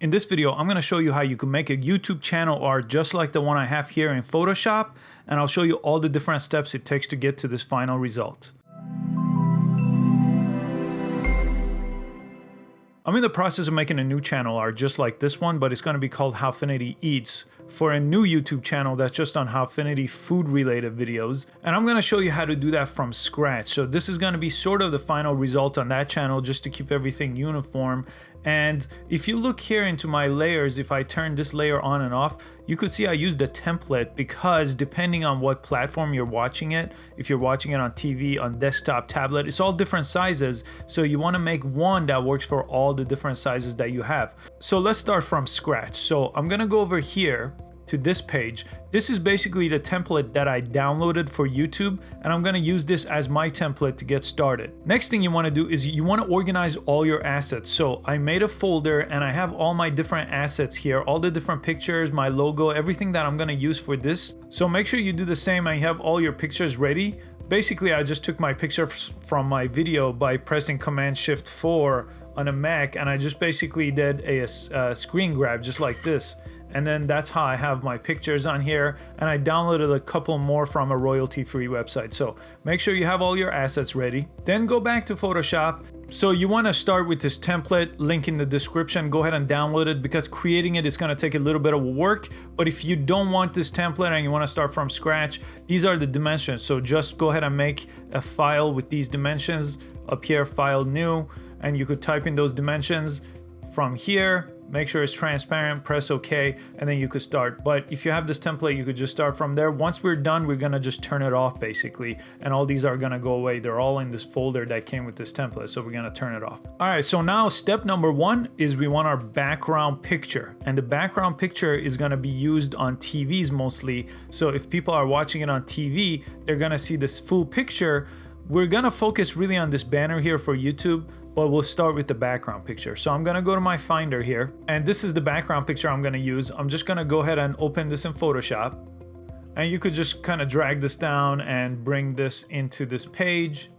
In this video, I'm going to show you how you can make a YouTube channel art just like the one I have here in Photoshop, and I'll show you all the different steps it takes to get to this final result. I'm in the process of making a new channel art just like this one, but it's going to be called Howfinity Eats for a new YouTube channel that's just on Howfinity food related videos. And I'm going to show you how to do that from scratch. So this is going to be sort of the final result on that channel just to keep everything uniform. And if you look here into my layers, if I turn this layer on and off, you could see I used a template because depending on what platform you're watching it, if you're watching it on TV, on desktop, tablet, it's all different sizes. So you want to make one that works for all the different sizes that you have. So let's start from scratch. So I'm going to go over here to this page. This is basically the template that I downloaded for YouTube, and I'm going to use this as my template to get started. Next thing you want to do is you want to organize all your assets. So I made a folder and I have all my different assets here, all the different pictures, my logo, everything that I'm going to use for this. So make sure you do the same and you have all your pictures ready. Basically, I just took my picture from my video by pressing Command-Shift-4 on a Mac, and I just basically did a screen grab just like this. And then that's how I have my pictures on here, and I downloaded a couple more from a royalty-free website. So make sure you have all your assets ready. Then go back to Photoshop. So you want to start with this template, link in the description. Go ahead and download it because creating it is going to take a little bit of work. But if you don't want this template and you want to start from scratch, these are the dimensions. So just go ahead and make a file with these dimensions. Up here, file new, and you could type in those dimensions from here. Make sure it's transparent, press OK, and then you could start. But if you have this template, you could just start from there. Once we're done, we're gonna just turn it off basically, and all these are gonna go away. They're all in this folder that came with this template, so we're gonna turn it off. All right, so now step number one is we want our background picture, and the background picture is gonna be used on TVs mostly. So if people are watching it on TV, they're gonna see this full picture. We're gonna focus really on this banner here for YouTube, but we'll start with the background picture. So I'm gonna go to my Finder here, and this is the background picture I'm gonna use. I'm just gonna go ahead and open this in Photoshop, and you could just kind of drag this down and bring this into this page.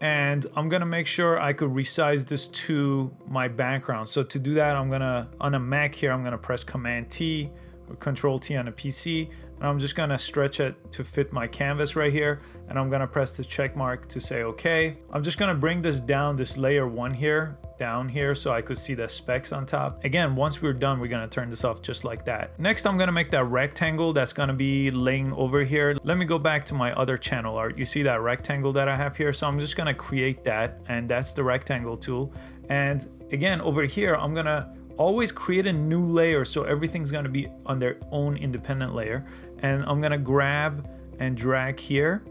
And I'm gonna make sure I could resize this to my background. So to do that, I'm gonna, on a Mac here, I'm gonna press Command T or Control T on a PC, and I'm just gonna stretch it to fit my canvas right here, and I'm gonna press the check mark to say okay. I'm just gonna bring this down, this layer one here, down here, so I could see the specks on top. Again, once we're done, we're gonna turn this off just like that. Next, I'm gonna make that rectangle that's gonna be laying over here. Let me go back to my other channel art. You see that rectangle that I have here? So I'm just gonna create that, and that's the rectangle tool. And again, over here, I'm gonna always create a new layer, so everything's going to be on their own independent layer, and I'm going to grab and drag here,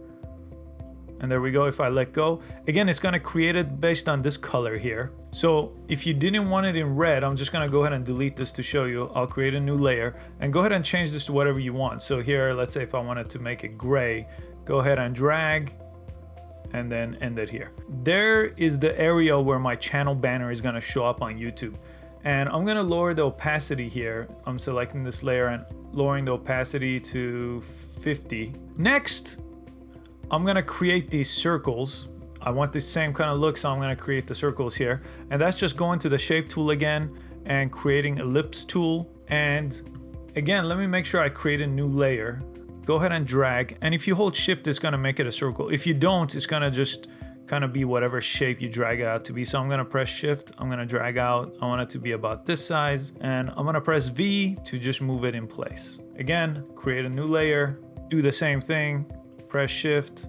and there we go. If I let go, again, it's going to create it based on this color here. So if you didn't want it in red, I'm just going to go ahead and delete this to show you. I'll create a new layer and go ahead and change this to whatever you want. So here, let's say if I wanted to make it gray, go ahead and drag and then end it here. There is the area where my channel banner is going to show up on YouTube. And I'm gonna lower the opacity here. I'm selecting this layer and lowering the opacity to 50. Next, I'm gonna create these circles. I want the same kind of look, so I'm gonna create the circles here. And that's just going to the shape tool again and creating ellipse tool. And again, let me make sure I create a new layer. Go ahead and drag. And if you hold shift, it's gonna make it a circle. If you don't, it's gonna just kind of be whatever shape you drag it out to be. So I'm gonna press shift, I'm gonna drag out, I want it to be about this size, and I'm gonna press V to just move it in place. Again, create a new layer, do the same thing, press shift.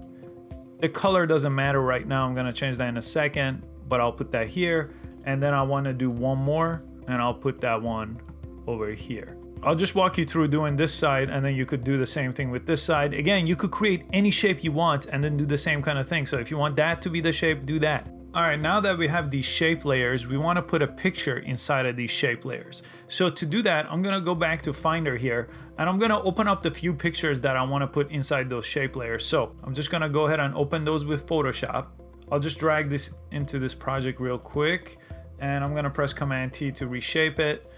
The color doesn't matter right now, I'm gonna change that in a second, but I'll put that here, and then I wanna do one more, and I'll put that one over here. I'll just walk you through doing this side, and then you could do the same thing with this side. Again, you could create any shape you want and then do the same kind of thing. So if you want that to be the shape, do that. All right, now that we have these shape layers, we want to put a picture inside of these shape layers. So to do that, I'm going to go back to Finder here, and I'm going to open up the few pictures that I want to put inside those shape layers. So I'm just going to go ahead and open those with Photoshop. I'll just drag this into this project real quick, and I'm going to press Command T to reshape it.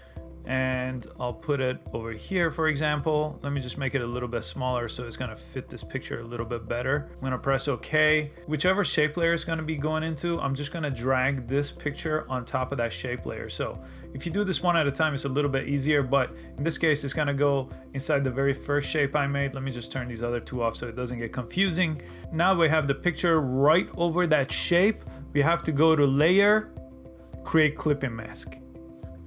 and I'll put it over here, for example. Let me just make it a little bit smaller so it's gonna fit this picture a little bit better. I'm gonna press OK. Whichever shape layer is gonna be going into, I'm just gonna drag this picture on top of that shape layer. So if you do this one at a time, it's a little bit easier, but in this case, it's gonna go inside the very first shape I made. Let me just turn these other two off so it doesn't get confusing. Now we have the picture right over that shape. We have to go to Layer, Create Clipping Mask.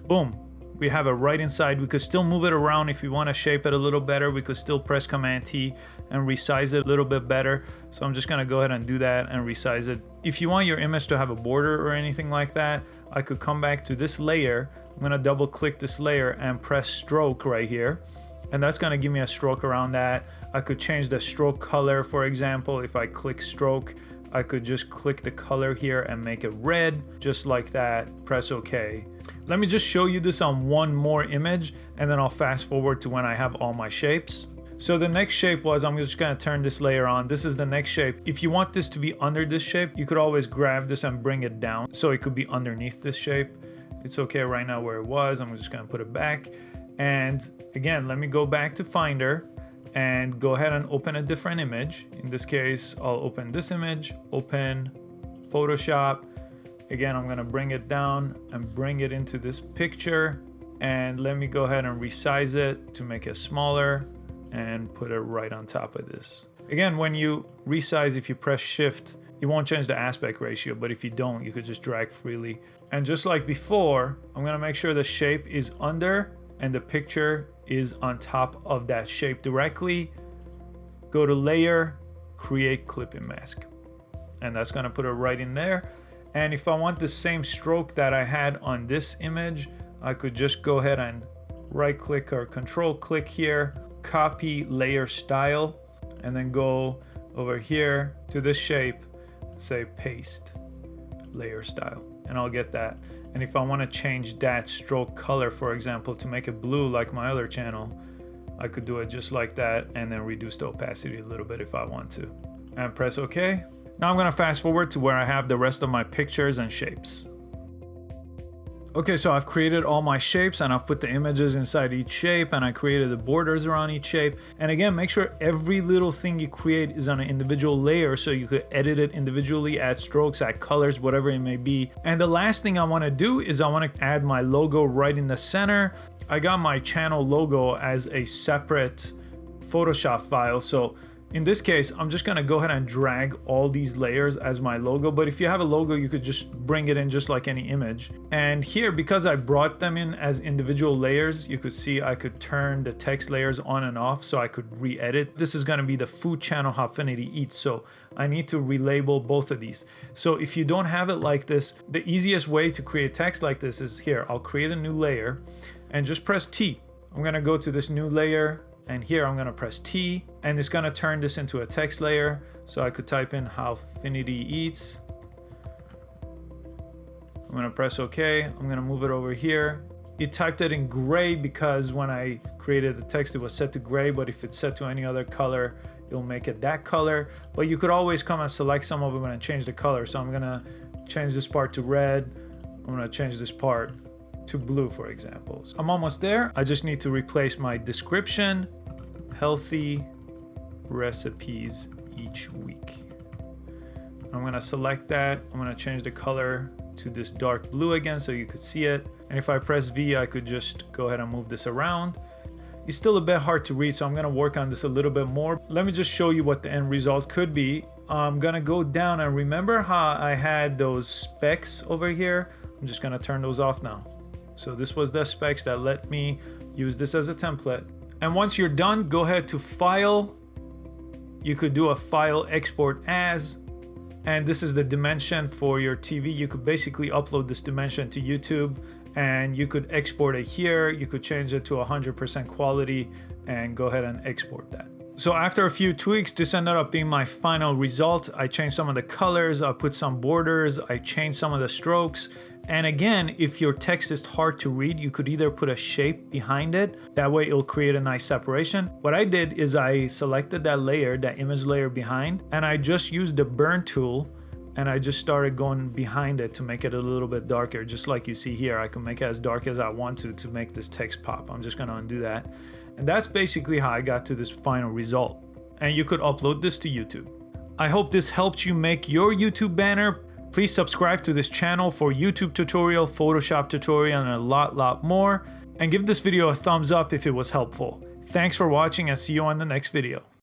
Boom. We have it right inside. We could still move it around if we want to shape it a little better. We could still press Command T and resize it a little bit better. So I'm just going to go ahead and do that and resize it. If you want your image to have a border or anything like that, I could come back to this layer. I'm going to double click this layer and press stroke right here. And that's going to give me a stroke around that. I could change the stroke color, for example. If I click stroke, I could just click the color here and make it red, just like that. Press OK. Let me just show you this on one more image, and then I'll fast forward to when I have all my shapes. So the next shape was, I'm just gonna turn this layer on. This is the next shape. If you want this to be under this shape, you could always grab this and bring it down so it could be underneath this shape. It's okay right now where it was. I'm just gonna put it back. And again, let me go back to Finder and go ahead and open a different image. In this case, I'll open this image, open Photoshop. Again, I'm gonna bring it down and bring it into this picture. And let me go ahead and resize it to make it smaller and put it right on top of this. Again, when you resize, if you press Shift, it won't change the aspect ratio, but if you don't, you could just drag freely. And just like before, I'm gonna make sure the shape is under and the picture is on top of that shape directly. Go to Layer, Create Clipping Mask. And that's gonna put it right in there. And if I want the same stroke that I had on this image, I could just go ahead and right click or control click here, copy layer style, and then go over here to this shape, say paste layer style, and I'll get that. And if I want to change that stroke color, for example, to make it blue like my other channel, I could do it just like that and then reduce the opacity a little bit if I want to. And press OK. Now I'm going to fast forward to where I have the rest of my pictures and shapes. Okay, so I've created all my shapes and I've put the images inside each shape and I created the borders around each shape. And again, make sure every little thing you create is on an individual layer so you could edit it individually, add strokes, add colors, whatever it may be. And the last thing I want to do is I want to add my logo right in the center. I got my channel logo as a separate Photoshop file. So in this case, I'm just gonna go ahead and drag all these layers as my logo, but if you have a logo, you could just bring it in just like any image. And here, because I brought them in as individual layers, you could see I could turn the text layers on and off so I could re-edit. This is gonna be the food channel Howfinity Eats, so I need to relabel both of these. So if you don't have it like this, the easiest way to create text like this is here. I'll create a new layer and just press T. I'm gonna go to this new layer, and here I'm gonna press T, and it's gonna turn this into a text layer. So I could type in Howfinity Eats. I'm gonna press OK. I'm gonna move it over here. It typed it in gray because when I created the text, it was set to gray, but if it's set to any other color, it'll make it that color. But you could always come and select some of them and change the color. So I'm gonna change this part to red. I'm gonna change this part to blue, for example. So I'm almost there. I just need to replace my description, healthy recipes each week. I'm gonna select that. I'm gonna change the color to this dark blue again so you could see it. And if I press V, I could just go ahead and move this around. It's still a bit hard to read, so I'm gonna work on this a little bit more. Let me just show you what the end result could be. I'm gonna go down and remember how I had those specs over here? I'm just gonna turn those off now. So this was the specs that let me use this as a template. And once you're done, go ahead to File. You could do a File Export As, and this is the dimension for your TV. You could basically upload this dimension to YouTube and you could export it here. You could change it to 100% quality and go ahead and export that. So after a few tweaks, this ended up being my final result. I changed some of the colors, I put some borders, I changed some of the strokes. And again, if your text is hard to read, you could either put a shape behind it. That way it'll create a nice separation. What I did is I selected that layer, that image layer behind, and I just used the burn tool and I just started going behind it to make it a little bit darker, just like you see here. I can make it as dark as I want to make this text pop. I'm just gonna undo that. And that's basically how I got to this final result. And you could upload this to YouTube. I hope this helped you make your YouTube banner. Please subscribe to this channel for YouTube tutorial, Photoshop tutorial, and a lot more. And give this video a thumbs up if it was helpful. Thanks for watching and see you on the next video.